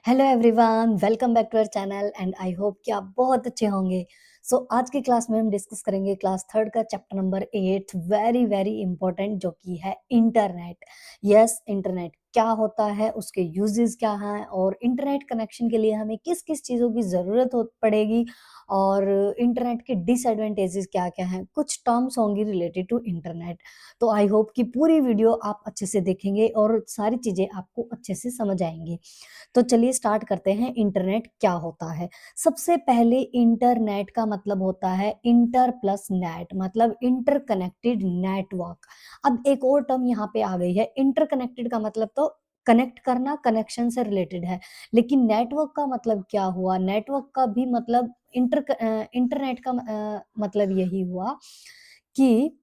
Hello everyone, welcome back to our channel and I hope कि आप बहुत अच्छे होंगे। आज की क्लास में हम डिस्कस करेंगे क्लास थर्ड का chapter number 8, very very important, जो कि है इंटरनेट। यस, इंटरनेट क्या होता है, उसके यूजेस क्या हैं और इंटरनेट कनेक्शन के लिए हमें किस किस चीज़ों की ज़रूरत हो पड़ेगी और इंटरनेट के डिसएडवांटेजेस क्या क्या हैं, कुछ टर्म्स होंगी रिलेटेड टू इंटरनेट। तो आई होप कि पूरी वीडियो आप अच्छे से देखेंगे और सारी चीज़ें आपको अच्छे से समझ आएंगी। तो चलिए स्टार्ट करते हैं, इंटरनेट क्या होता है। सबसे पहले इंटरनेट का मतलब होता है इंटर प्लस नेट, मतलब इंटरकनेक्टेड नेटवर्क। अब एक और टर्म यहाँ पे आ गई है, इंटरकनेक्टेड का मतलब तो कनेक्ट करना, कनेक्शन से रिलेटेड है। लेकिन नेटवर्क का मतलब क्या हुआ, नेटवर्क का भी मतलब इंटरनेट का मतलब यही हुआ कि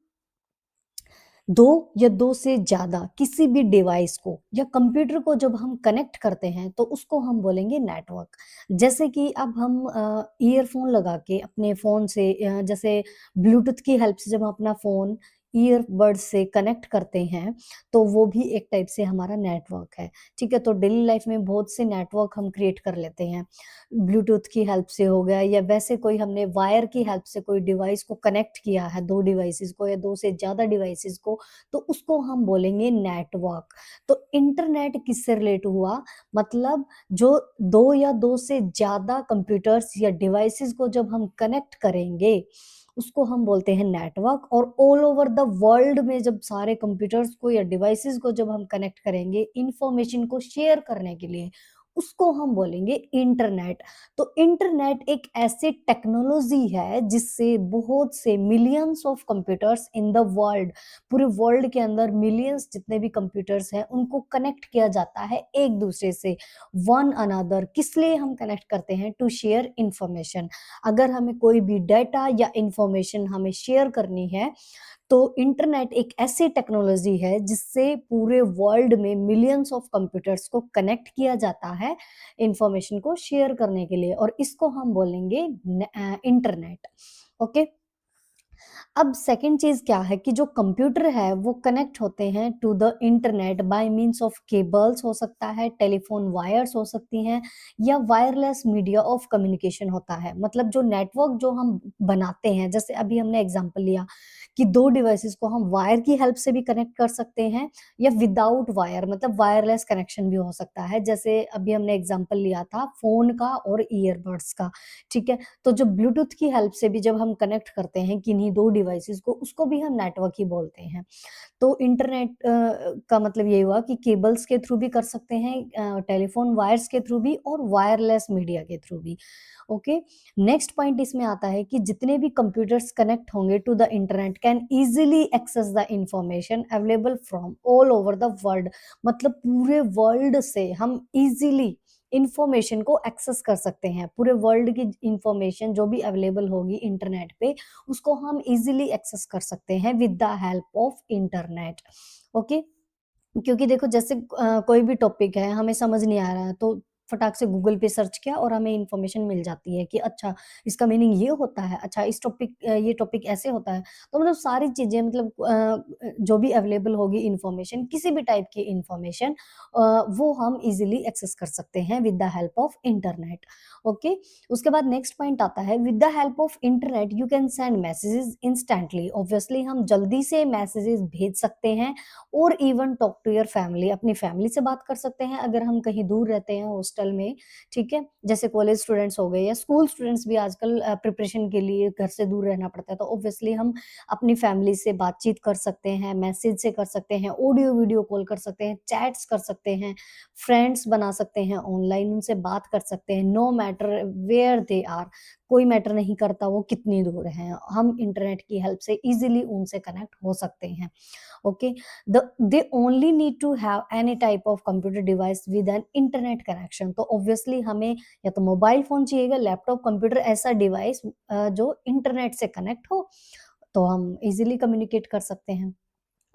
दो या दो से ज्यादा किसी भी डिवाइस को या कंप्यूटर को जब हम कनेक्ट करते हैं तो उसको हम बोलेंगे नेटवर्क। जैसे कि अब हम ईयरफोन लगा के अपने फोन से जैसे ब्लूटूथ की हेल्प से जब हम अपना फोन ईयरबड से कनेक्ट करते हैं तो वो भी एक टाइप से हमारा नेटवर्क है। ठीक है, तो डेली लाइफ में बहुत से नेटवर्क हम क्रिएट कर लेते हैं, ब्लूटूथ की हेल्प से हो गया या वैसे कोई हमने वायर की हेल्प से कोई डिवाइस को कनेक्ट किया है, दो डिवाइसेस को या दो से ज्यादा डिवाइसेस को, तो उसको हम बोलेंगे नेटवर्क। तो इंटरनेट किससे रिलेट हुआ, मतलब जो दो या दो से ज्यादा कंप्यूटर्स या डिवाइसेस को जब हम कनेक्ट करेंगे उसको हम बोलते हैं नेटवर्क। और ऑल ओवर द वर्ल्ड में जब सारे कंप्यूटर्स को या डिवाइसेस को जब हम कनेक्ट करेंगे इंफॉर्मेशन को शेयर करने के लिए, उसको हम बोलेंगे इंटरनेट। तो इंटरनेट एक ऐसी टेक्नोलॉजी है जिससे बहुत से millions of computers in the world, पूरे वर्ल्ड के अंदर मिलियंस जितने भी कंप्यूटर्स हैं उनको कनेक्ट किया जाता है एक दूसरे से, वन अनदर। किस लिए हम कनेक्ट करते हैं, टू शेयर इंफॉर्मेशन। अगर हमें कोई भी डाटा या इंफॉर्मेशन हमें शेयर करनी है तो इंटरनेट एक ऐसी टेक्नोलॉजी है जिससे पूरे वर्ल्ड में मिलियंस ऑफ कंप्यूटर्स को कनेक्ट किया जाता है इंफॉर्मेशन को शेयर करने के लिए, और इसको हम बोलेंगे इंटरनेट। ओके। अब सेकंड चीज क्या है कि जो कंप्यूटर है वो कनेक्ट होते हैं to the internet by means of cables, हो सकता है टेलीफोन वायर्स हो सकती हैं, या वायरलेस मीडिया ऑफ कम्युनिकेशन होता है। मतलब जो नेटवर्क जो हम बनाते हैं, जैसे अभी हमने एग्जांपल लिया कि दो डिवाइसेस को हम वायर की हेल्प से भी कनेक्ट कर सकते हैं या विदाउट वायर, मतलब वायरलेस कनेक्शन भी हो सकता है। जैसे अभी हमने एग्जांपल लिया था फोन का और ईयरबड्स का। ठीक है, तो जो ब्लूटूथ की हेल्प से भी जब हम कनेक्ट करते हैं किन्हीं दो डिवाइसेस को, उसको भी हम नेटवर्क ही बोलते हैं। तो इंटरनेट का मतलब ये हुआ कि केबल्स के थ्रू भी कर सकते हैं, टेलीफोन वायर्स के थ्रू भी और वायरलेस मीडिया के थ्रू भी। ओके। नेक्स्ट पॉइंट इसमें आता है कि जितने भी कंप्यूटर्स कनेक्ट होंगे to the internet can easily access the information available from all over the world. मतलब पूरे वर्ल्ड से हम इजीली इंफॉर्मेशन को एक्सेस कर सकते हैं, पूरे वर्ल्ड की इंफॉर्मेशन जो भी अवेलेबल होगी इंटरनेट पे उसको हम इजीली एक्सेस कर सकते हैं with the help of internet. Okay. क्योंकि देखो जैसे कोई भी टॉपिक है हमें समझ नहीं आ रहा है तो फटाक से गूगल पे सर्च किया और हमें इन्फॉर्मेशन मिल जाती है कि अच्छा इसका मीनिंग ये होता है, अच्छा इस टॉपिक ये टॉपिक ऐसे होता है। तो मतलब सारी चीजें, मतलब जो भी अवेलेबल होगी इन्फॉर्मेशन, किसी भी टाइप की इन्फॉर्मेशन, वो हम इजीली एक्सेस कर सकते हैं with the help of internet. Okay. उसके बाद नेक्स्ट पॉइंट आता है, with the help of internet you can send messages instantly. Obviously हम जल्दी से मैसेजेस भेज सकते हैं और even talk to your family, अपनी फैमिली से बात कर सकते हैं अगर हम कहीं दूर रहते हैं हॉस्टल में। ठीक है, जैसे कॉलेज स्टूडेंट्स हो गए या स्कूल स्टूडेंट्स भी आजकल प्रिपरेशन के लिए घर से दूर रहना पड़ता है, तो ऑब्वियसली हम अपनी फैमिली से बातचीत कर सकते हैं, मैसेज से कर सकते हैं, ऑडियो वीडियो कॉल कर सकते हैं, चैट्स कर सकते हैं, फ्रेंड्स बना सकते हैं ऑनलाइन, उनसे बात कर सकते हैं, no matter where they are. कोई मैटर नहीं करता वो कितनी दूर हैं, हम इंटरनेट की हेल्प से इजीली उनसे कनेक्ट हो सकते हैं। Okay. they only need to have any type of computer device with an internet connection। तो ऑब्वियसली हमें या तो मोबाइल फोन चाहिएगा, लैपटॉप, कंप्यूटर, ऐसा डिवाइस जो इंटरनेट से कनेक्ट हो तो हम इजीली कम्युनिकेट कर सकते हैं।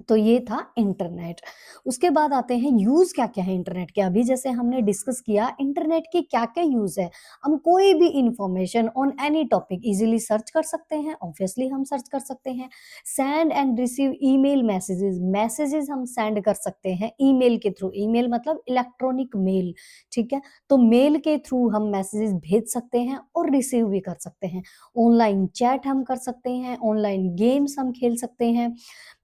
तो ये था इंटरनेट। उसके बाद आते हैं यूज़ क्या-क्या है इंटरनेट के। अभी जैसे हमने डिस्कस किया इंटरनेट के क्या-क्या यूज़ है। हम कोई भी information on any topic easily search कर सकते हैं, ऑब्वियसली हम सर्च कर सकते हैं। Send and receive email messages, messages हम सेंड कर सकते हैं ईमेल के थ्रू। ईमेल मतलब इलेक्ट्रॉनिक मेल, ठीक है? तो मेल के थ्रू हम मैसेजेस भेज सकते हैं और रिसीव भी कर सकते हैं। ऑनलाइन चैट हम कर सकते हैं, ऑनलाइन गेम्स हम खेल सकते हैं,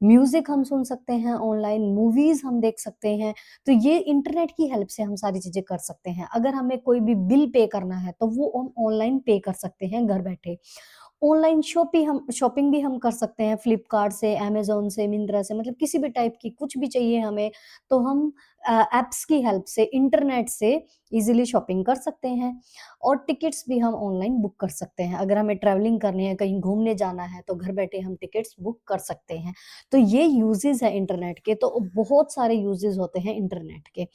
म्यूज़िक हम सुन सकते हैं ऑनलाइन, मूवीज़ हम देख सकते हैं। तो ये इंटरनेट की हेल्प से हम सारी चीज़ें कर सकते हैं। अगर हमें कोई भी बिल पे करना है, तो वो हम ऑनलाइन पे कर सकते हैं घर बैठे। ऑनलाइन शॉपिंग भी हम कर सकते हैं फ्लिपकार्ट से, अमेज़न से, मिंत्रा से, मतलब किसी भी टाइप की कुछ भी चाहिए हमें, तो हम ऐप्स की हेल्प से, इंटरनेट से ईज़िली शॉपिंग कर सकते हैं। और टिकट्स भी हम ऑनलाइन बुक कर सकते हैं। अगर हमें ट्रैवलिंग करनी है, कहीं घूमने जाना है, तो घर बैठे हम टिकट्स बुक कर सकते हैं। तो ये यूज़ेज़ हैं इंटरनेट के, तो बहुत सारे यूज़ेज़ होते हैं इंटरनेट के।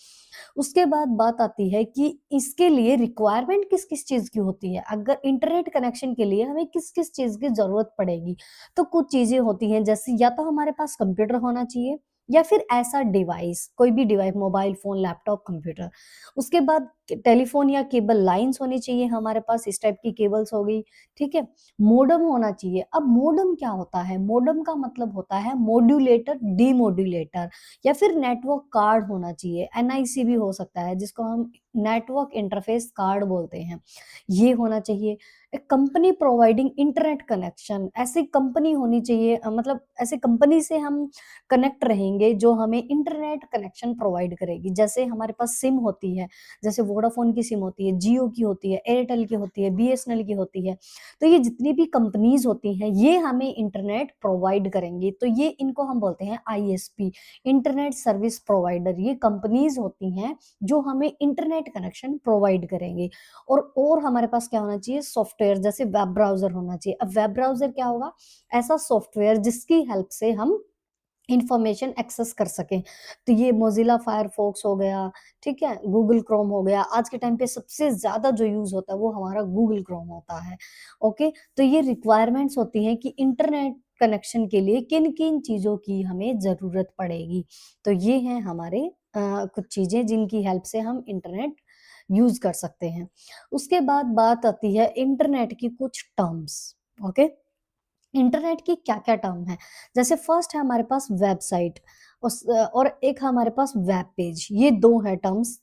उसके बाद बात आती है कि इसके लिए रिक्वायरमेंट किस-किस चीज़ की होती है। अगर इंटरनेट कनेक्शन के लिए हमें किस-किस चीज़ की ज़रूरत पड़ेगी, तो कुछ चीज़ें होती हैं जैसे या तो हमारे पास कंप्यूटर होना चाहिए या फिर ऐसा डिवाइस, कोई भी device, mobile phone, laptop, computer. उसके बाद टेलीफ़ोन या केबल लाइन्स होनी चाहिए हमारे पास, इस टाइप की केबल्स हो गई, ठीक है? मोडेम होना चाहिए। अब मोडेम क्या होता है? मोडेम का मतलब होता है मॉड्यूलेटर, डीमॉड्यूलेटर, या फिर नेटवर्क कार्ड होना चाहिए, एनआईसी भी हो सकता है, जिसको हम नेटवर्क इंटरफेस कार्ड बोलते हैं, ये होना चाहिए। एक कंपनी प्रोवाइडिंग इंटरनेट कनेक्शन, ऐसी कंपनी होनी चाहिए, मतलब ऐसी कंपनी से हम कनेक्ट रहेंगे जो हमें इंटरनेट कनेक्शन प्रोवाइड करेगी। जैसे हमारे पास सिम होती है, जैसे वोडाफ़ोन की सिम होती है, जियो की होती है, एयरटेल की होती है, बीएसएनएल की होती है। तो ये जितनी भी कंपनीज़ होती हैं, ये हमें इंटरनेट प्रोवाइड करेंगी। तो ये इनको हम बोलते हैं आईएसपी, इंटरनेट सर्विस प्रोवाइडर। ये कंपनीज़ होती हैं जो हमें इंटरनेट कनेक्शन प्रोवाइड करेंगे। और हमारे पास क्या होना चाहिए? सॉफ्टवेयर, जैसे वेब ब्राउज़र होना चाहिए। अब वेब ब्राउज़र क्या होगा? ऐसा सॉफ्टवेयर जिसकी हेल्प से हम इन्फॉर्मेशन एक्सेस कर सकें। तो ये मोज़िला फायरफॉक्स हो गया, ठीक है? गूगल क्रोम हो गया। आज के टाइम पे सबसे ज़्यादा जो यूज़ होता है वो हमारा गूगल क्रोम होता है, ओके? तो ये रिक्वायरमेंट्स होती हैं कि इंटरनेट कनेक्शन के लिए किन-किन चीज़ों की हमें ज़रूरत पड़ेगी। तो ये हैं हमारे कुछ चीज़ें जिनकी हेल्प से हम इंटरनेट यूज़ कर सकते हैं। उसके बाद बात आती है इंटरनेट की कुछ टर्म्स, ओके? इंटरनेट की क्या-क्या टर्म है? जैसे फर्स्ट है हमारे पास वेबसाइट, और एक है हमारे पास वेब पेज। ये 2 हैं टर्म्स,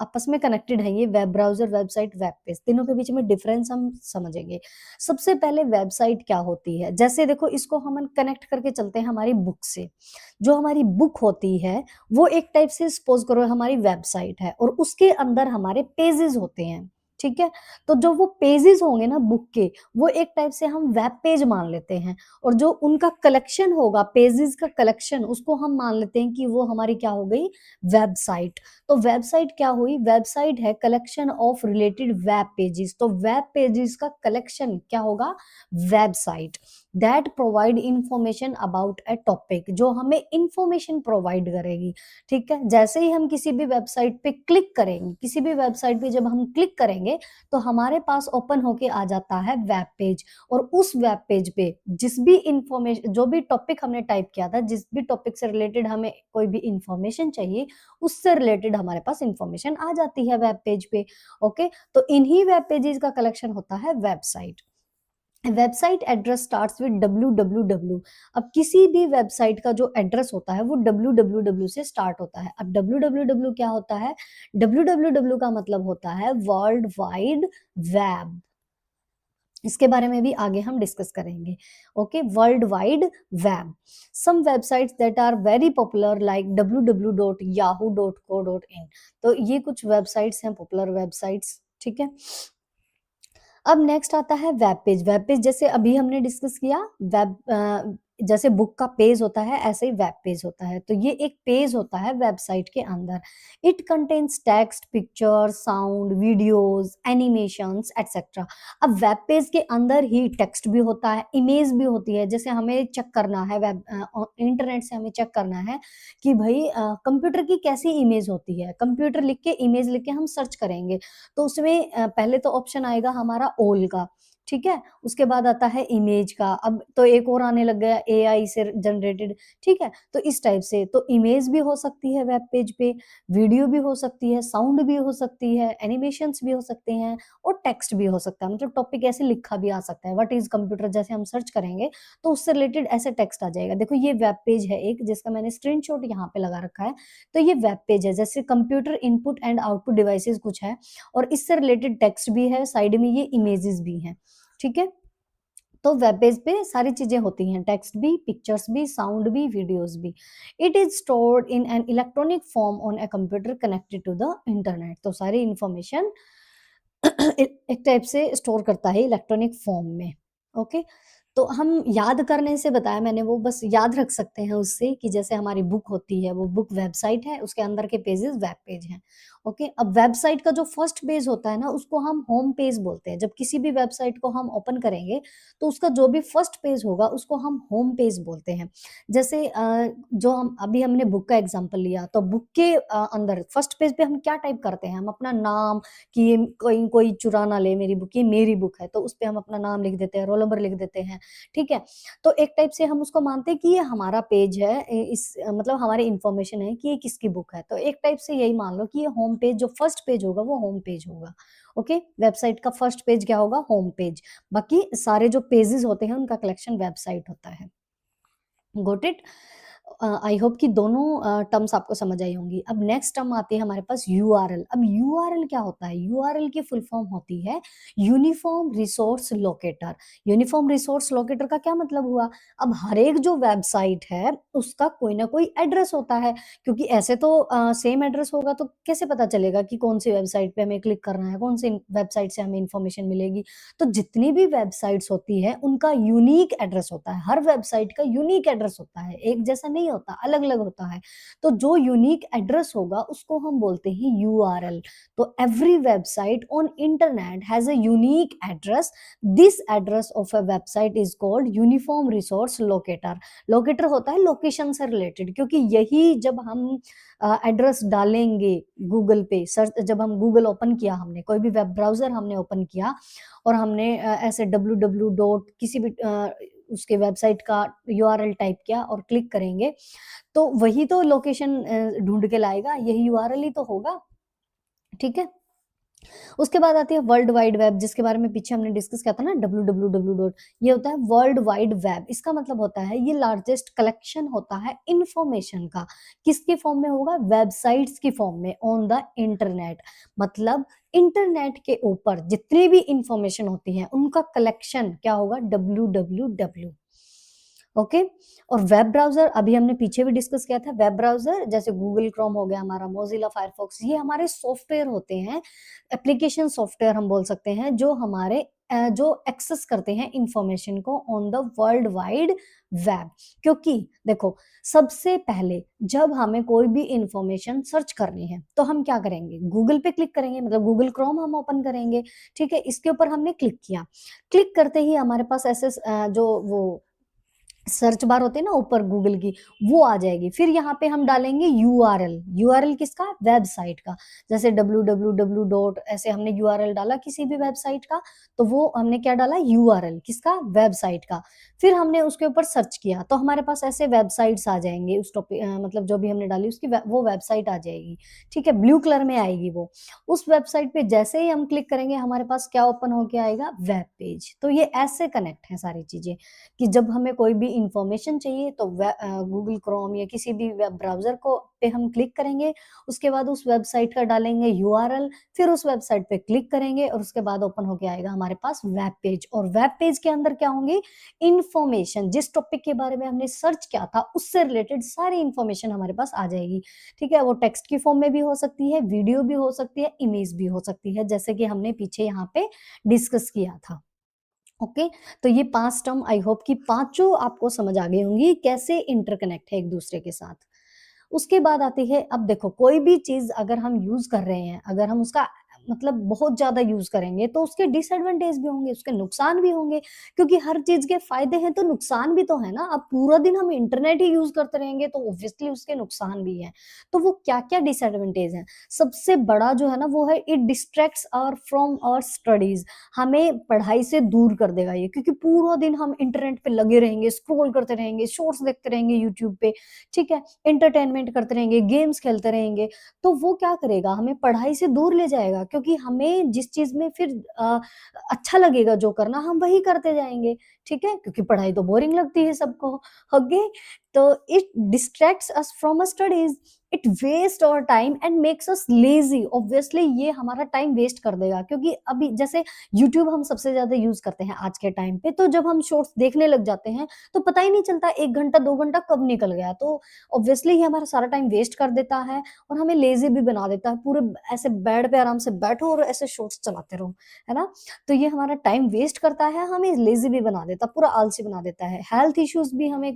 आपस में कनेक्टेड हैं ये, web browser, website, web page. तीनों के बीच में डिफरेंस हम समझेंगे। सबसे पहले वेबसाइट क्या होती है? जैसे देखो इसको हम कनेक्ट करके चलते हैं हमारी बुक से। जो हमारी बुक होती है, वो एक टाइप से सपोज़ करो हमारी वेबसाइट है और उसके अंदर हमारे पेजेज़ होते हैं, ठीक है? तो जो वो पेजेज़ होंगे ना बुक के, वो एक टाइप से हम वेब पेज मान लेते हैं, और जो उनका कलेक्शन होगा, पेजेज़ का कलेक्शन, उसको हम मान लेते हैं कि वो हमारी क्या हो गई? वेबसाइट। तो वेबसाइट क्या हुई? वेबसाइट है collection of related web pages. तो वेब पेजेज़ का कलेक्शन क्या होगा? Website. That provide information about a topic, जो हमें इन्फॉर्मेशन प्रोवाइड करेगी, ठीक है? जैसे ही हम किसी भी वेबसाइट पे क्लिक करेंगे, किसी भी वेबसाइट पे जब हम क्लिक करेंगे, तो हमारे पास ओपन होके आ जाता है वेब पेज, और उस वेब पेज पे जिस भी इन्फॉर्मेशन, जो भी टॉपिक हमने टाइप किया था, जिस भी टॉपिक से रिलेटेड हमें कोई भी इन्फॉर्मेशन चाहिए, उससे रिलेटेड हमारे पास इन्फॉर्मेशन आ जाती है वेब पेज पे, ओके? तो इन्हीं वेब पेजेज़ का कलेक्शन होता है website. Website address starts with www। अब किसी भी वेबसाइट का जो एड्रेस होता है वो www से स्टार्ट होता है। अब www क्या होता है? www का मतलब होता है वर्ल्ड वाइड वेब। इसके बारे में भी आगे हम डिस्कस करेंगे, okay? World wide web. Some websites that are very popular like www.yahoo.co.in। तो ये कुछ वेबसाइट्स हैं, पॉपुलर वेबसाइट्स, ठीक है? अब नेक्स्ट आता है वेब पेज। वेब पेज जैसे अभी हमने डिस्कस किया, जैसे बुक का पेज होता है, ऐसे ही वेब पेज होता है। तो ये एक पेज होता है वेबसाइट के अंदर। It contains text, picture, sound, videos, animations etcetera. अब वेब पेज के अंदर ही टेक्स्ट भी होता है, इमेज भी होती है। जैसे हमें चेक करना है इंटरनेट से हमें चेक करना है कि भई कंप्यूटर की कैसी इमेज होती है। कंप्यूटर लिख के, इमेज लिख के हम सर्च करेंगे। तो उसमें पहले तो ऑप्शन आएगा हमारा ऑल का, ठीक है? उसके बाद आता है इमेज का, अब तो एक और आने लग गया एआई से जनरेटेड, ठीक है? तो इस टाइप से तो इमेज भी हो सकती है वेब पेज पे, वीडियो भी हो सकती है, साउंड भी हो सकती है, एनिमेशंस भी हो सकते हैं और टेक्स्ट भी हो सकता है, मतलब टॉपिक ऐसे लिखा भी आ सकता है। व्हाट इज़ कंप्यूटर जैसे हम सर्च करेंगे तो उससे रिलेटेड ऐसे टेक्स्ट आ जाएगा। देखो ये वेब पेज है एक जिसका मैंने स्क्रीनशॉट यहाँ पे लगा रखा है। तो ये वेब पेज है, जैसे computer input and output devices कुछ है और इससे रिलेटेड टेक्स्ट भी है, साइड में ये इमेजेस भी हैं, ठीक है? तो वेब पेज पे सारी चीजें होती हैं, टेक्स्ट भी, पिक्चर्स भी, साउंड भी, वीडियोस भी। It is stored in an electronic form on a computer connected to the internet. तो सारी इंफॉर्मेशन एक टाइप से स्टोर करता है इलेक्ट्रॉनिक फॉर्म में। ओके, तो हम याद करने से बताया मैंने, वो बस याद रख सकते हैं उससे कि जैसे हमारी बुक होती है, वो बुक वेबसाइट है, उसके अंदर के पेजेस वेब पेज हैं। ओके, अब वेबसाइट का जो फर्स्ट पेज होता है ना, उसको हम होम पेज बोलते हैं। जब किसी भी वेबसाइट को हम ओपन करेंगे तो उसका जो भी फर्स्ट पेज होगा उसको हम होम पेज बोलते हैं। जैसे जो हम अभी हमने बुक का एग्जांपल लिया, तो बुक के अंदर फर्स्ट पेज पे हम क्या टाइप करते हैं, हम अपना नाम, कि ये कोई कोई चुरा ना ले मेरी बुक, ये मेरी बुक है, तो उसपे हम अपना नाम लिख देते हैं, रोल नंबर लिख देते हैं, ठीक है? तो एक टाइप से हम उसको मानते हैं कि ये हमारा पेज है, मतलब हमारी इन्फॉर्मेशन है कि ये किसकी बुक है। तो एक टाइप से यही मान लो कि ये होम पेज, जो फर्स्ट पेज होगा वो होम पेज होगा। ओके, वेबसाइट का फर्स्ट पेज क्या होगा? Home page. बाकी सारे जो पेजेस होते हैं उनका कलेक्शन वेबसाइट होता है। Got it? आई होप कि दोनों टर्म्स आपको समझ आई होंगी। अब नेक्स्ट टर्म आती है हमारे पास यूआरएल। अब यूआरएल क्या होता है? यूआरएल की फुल फॉर्म होती है uniform resource locator. Uniform resource locator का क्या मतलब हुआ? अब हर एक जो वेबसाइट है उसका कोई ना कोई एड्रेस होता है, क्योंकि ऐसे तो सेम एड्रेस होगा तो कैसे पता चलेगा कि कौन सी वेबसाइट पे हमें क्लिक करना है, कौन सी वेबसाइट से हमें इंफॉर्मेशन मिलेगी। तो जितनी भी वेबसाइट्स होती है उनका यूनिक एड्रेस होता है, हर वेबसाइट का यूनिक एड्रेस होता है, एक जैसा नहीं होता, अलग अलग होता है। तो जो यूनिक एड्रेस होगा उसको हम बोलते हैं यूआरएल। तो every website on internet has a unique address. This address of a website is called uniform resource locator. Locator होता है लोकेशन से रिलेटेड, क्योंकि यही जब हम एड्रेस डालेंगे गूगल पे, सर्च जब हम गूगल ओपन किया, हमने कोई भी वेब ब्राउजर हमने ओपन किया और हमने ऐसे www डॉट किसी भी उसके वेबसाइट का यूआरएल टाइप किया और क्लिक करेंगे, तो वही तो लोकेशन ढूंढ के लाएगा, यही यूआरएल ही तो होगा, ठीक है? उसके बाद आती है वर्ल्ड वाइड वेब, जिसके बारे में पीछे हमने डिस्कस किया था ना, www डॉट, ये होता है वर्ल्ड वाइड वेब। इसका मतलब होता है ये लार्जेस्ट कलेक्शन होता है इंफॉर्मेशन का। किसके फॉर्म में होगा? वेबसाइट्स की फॉर्म में, ऑन द इंटरनेट। मतलब इंटरनेट के ऊपर जितनी भी इंफॉर्मेशन होती है उनका कलेक्शन क्या होगा? www। ओके, और वेब ब्राउजर अभी हमने पीछे भी डिस्कस किया था। वेब ब्राउजर जैसे गूगल क्रोम हो गया हमारा, मोजिला फायरफॉक्स, ये हमारे सॉफ्टवेयर होते हैं, एप्लीकेशन सॉफ्टवेयर हम बोल सकते हैं, जो हमारे जो एक्सेस करते हैं इंफॉर्मेशन को on the world wide web. क्योंकि देखो, सबसे पहले जब हमें कोई भी इंफॉर्मेशन सर्च करनी है तो हम क्या करेंगे? गूगल पे क्लिक करेंगे, मतलब गूगल क्रोम हम ओपन करेंगे, ठीक है? इसके ऊपर हमने क्लिक किया, क्लिक करते ही हमारे पास ऐसे जो वो सर्च बार होती है ना ऊपर गूगल की, वो आ जाएगी। फिर यहाँ पे हम डालेंगे यूआरएल। यूआरएल किसका? वेबसाइट का। जैसे www डॉट, ऐसे हमने यूआरएल डाला किसी भी वेबसाइट का, तो वो हमने क्या डाला? यूआरएल किसका? वेबसाइट का। फिर हमने उसके ऊपर सर्च किया तो हमारे पास ऐसे वेबसाइट्स आ जाएंगे, उस टॉपिक मतलब जो भी हमने डाली उसकी वो वेबसाइट आ जाएगी, ठीक है? ब्लू कलर में आएगी वो। उस वेबसाइट पे जैसे ही हम क्लिक करेंगे हमारे पास क्या ओपन होके आएगा? Web page. तो ये ऐसे कनेक्ट है सारी चीजें, कि जब हमें कोई भी इंफॉर्मेशन चाहिए तो गूगल क्रोम या किसी भी वेब ब्राउज़र को पे हम क्लिक करेंगे, उसके बाद उस वेबसाइट का डालेंगे यूआरएल, फिर उस वेबसाइट पे क्लिक करेंगे और उसके बाद ओपन होके आएगा हमारे पास वेब पेज। और वेब पेज के अंदर क्या होंगी? इंफॉर्मेशन, जिस टॉपिक के बारे में हमने सर्च किया था उससे रिलेटेड सारी इंफॉर्मेशन हमारे पास आ जाएगी, ठीक है? वो टेक्स्ट की फॉर्म में भी हो सकती है, वीडियो भी हो सकती है, इमेज भी हो सकती है, जैसे कि हमने पीछे यहाँ पे डिस्कस किया था। ओके, तो ये 5 टर्म आई होप कि पाँचों आपको समझ आ गई होंगी कैसे इंटरकनेक्ट है एक दूसरे के साथ। उसके बाद आती है, अब देखो कोई भी चीज़ अगर हम यूज़ कर रहे हैं, अगर हम उसका मतलब बहुत ज़्यादा यूज़ करेंगे तो उसके डिसएडवांटेज भी होंगे, उसके नुकसान भी होंगे, क्योंकि हर चीज़ के फ़ायदे हैं तो नुकसान भी तो है ना। अब पूरा दिन हम इंटरनेट ही यूज़ करते रहेंगे तो ऑब्वियसली उसके नुकसान भी हैं। तो वो क्या-क्या डिसएडवांटेज हैं? सबसे बड़ा जो है ना वो है it distracts our from our studies. हमें पढ़ाई से दूर कर देगा ये, क्योंकि पूरा दिन हम इंटरनेट पे लगे रहेंगे, स्क्रॉल करते रहेंगे, शॉर्ट्स देखते रहेंगे यूट्यूब पे, ठीक है? एंटरटेनमेंट करते रहेंगे, गेम्स खेलते रहेंगे, तो वो क्या करेगा? हमें पढ़ाई से दूर ले जाएगा, क्योंकि हमें जिस चीज़ में फिर अच्छा लगेगा जो करना, हम वही करते जाएँगे, ठीक है? क्योंकि पढ़ाई तो बोरिंग लगती है सबको, ओके? तो it distracts us from studies, it waste our time and makes us lazy. Obviously ये हमारा टाइम वेस्ट कर देगा, क्योंकि अभी जैसे यूट्यूब हम सबसे ज़्यादा यूज़ करते हैं आज के टाइम पे, तो जब हम शॉर्ट्स देखने लग जाते हैं, तो पता ही नहीं चलता 1 घंटा, 2 घंटा कब निकल गया। तो ऑब्वियसली ये हमारा सारा टाइम वेस्ट कर देता है और हमें लेज़ी भी बना देता है। पूरे ऐसे बेड पे आराम से बैठो और ऐसे शॉर्ट्स चलाते रहो, है ना? तो ये हमारा टाइम वेस्ट करता है, हमें लेज़ी भी बना देता है, पूरा आलसी बना देता है। हेल्थ इश्यूज़ भी हमें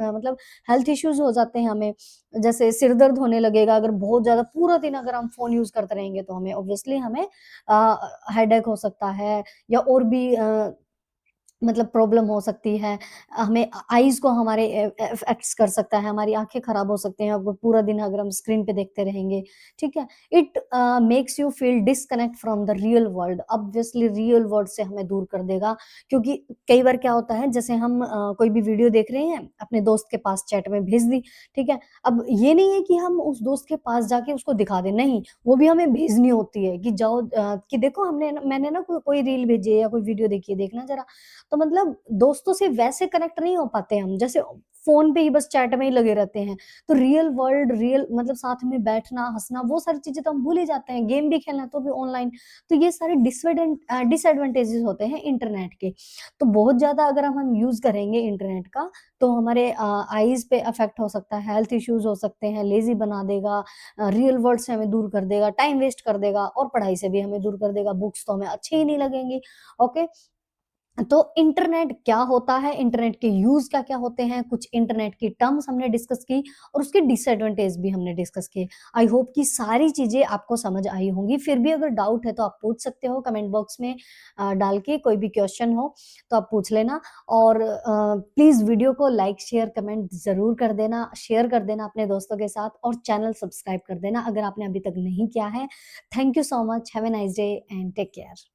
मतलब हेल्थ इश्यूज़ हो जाते हैं हमें, जैसे सिर दर्द होने लगेगा अगर बहुत ज़्यादा पूरा दिन अगर हम फ़ोन यूज़ करते रहेंगे तो हमें ऑब्वियसली हमें हेडेक हो सकता है या और भी मतलब प्रॉब्लम हो सकती है। हमें आइज़ को हमारे इफ़ेक्ट्स कर सकता है, हमारी आँखें खराब हो सकती हैं अगर पूरा दिन अगर हम स्क्रीन पे देखते रहेंगे, ठीक है? It makes you feel disconnect from the real world. Obviously real world से हमें दूर कर देगा, क्योंकि कई बार क्या होता है जैसे हम कोई भी वीडियो देख रहे हैं, अपने दोस्त के पास चैट में भेज दी, ठीक है? अब ये नहीं है कि हम उस दोस्त के पास जाके उसको दिखा दें, नहीं, वो भी हमें भेजनी होती है कि जाओ कि देखो मैंने ना कोई रील भेजी है या कोई वीडियो देखी है, देखना ज़रा। तो मतलब दोस्तों से वैसे कनेक्ट नहीं हो पाते हम, जैसे फ़ोन पे ही बस चैट में ही लगे रहते हैं। तो रियल वर्ल्ड, रियल मतलब साथ में बैठना, हँसना, वो सारी चीज़ें तो हम भूल ही जाते हैं। गेम भी खेलना है तो भी ऑनलाइन। तो ये सारे डिसएडवांटेजेस होते हैं इंटरनेट के। तो बहुत ज़्यादा अगर हम यूज़ करेंगे इंटरनेट का, तो हमारे आइज़ पे इफ़ेक्ट हो सकता है, हेल्थ इश्यूज़ हो सकते हैं, लेज़ी बना देगा, रियल वर्ल्ड से हमें दूर कर देगा, टाइम वेस्ट कर देगा और पढ़ाई से भी हमें दूर कर देगा। बुक्स तो हमें अच्छी ही नहीं लगेंगी, ओके? तो इंटरनेट क्या होता है, इंटरनेट के यूज़ क्या-क्या होते हैं, कुछ इंटरनेट की टर्म्स हमने डिस्कस की और उसके डिसएडवांटेज भी हमने डिस्कस किए। आई होप कि सारी चीज़ें आपको समझ आई होंगी। फिर भी अगर डाउट है तो आप पूछ सकते हो कमेंट बॉक्स में डाल के, कोई भी क्वेश्चन हो तो आप पूछ लेना और प्लीज़ वीडियो को लाइक, शेयर, कमेंट ज़रूर कर देना, शेयर कर देना अपने दोस्तों के साथ और चैनल सब्सक्राइब कर देना अगर आपने अभी तक नहीं किया है। Thank you so much, have a nice day and take care.